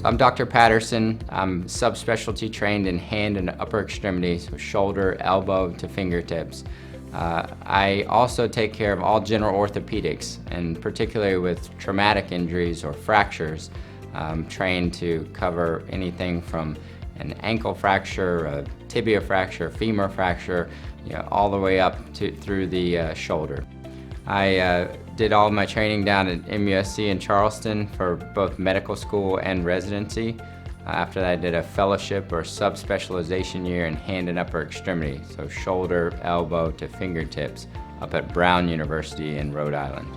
I'm Dr. Patterson. I'm subspecialty trained in hand and upper extremities, so shoulder, elbow to fingertips. I also take care of all general orthopedics, and particularly with traumatic injuries or fractures. I'm trained to cover anything from an ankle fracture, a tibia fracture, femur fracture, all the way up through the shoulder. I did all of my training down at MUSC in Charleston for both medical school and residency. After that, I did a fellowship or subspecialization year in hand and upper extremity, so shoulder, elbow to fingertips, up at Brown University in Rhode Island.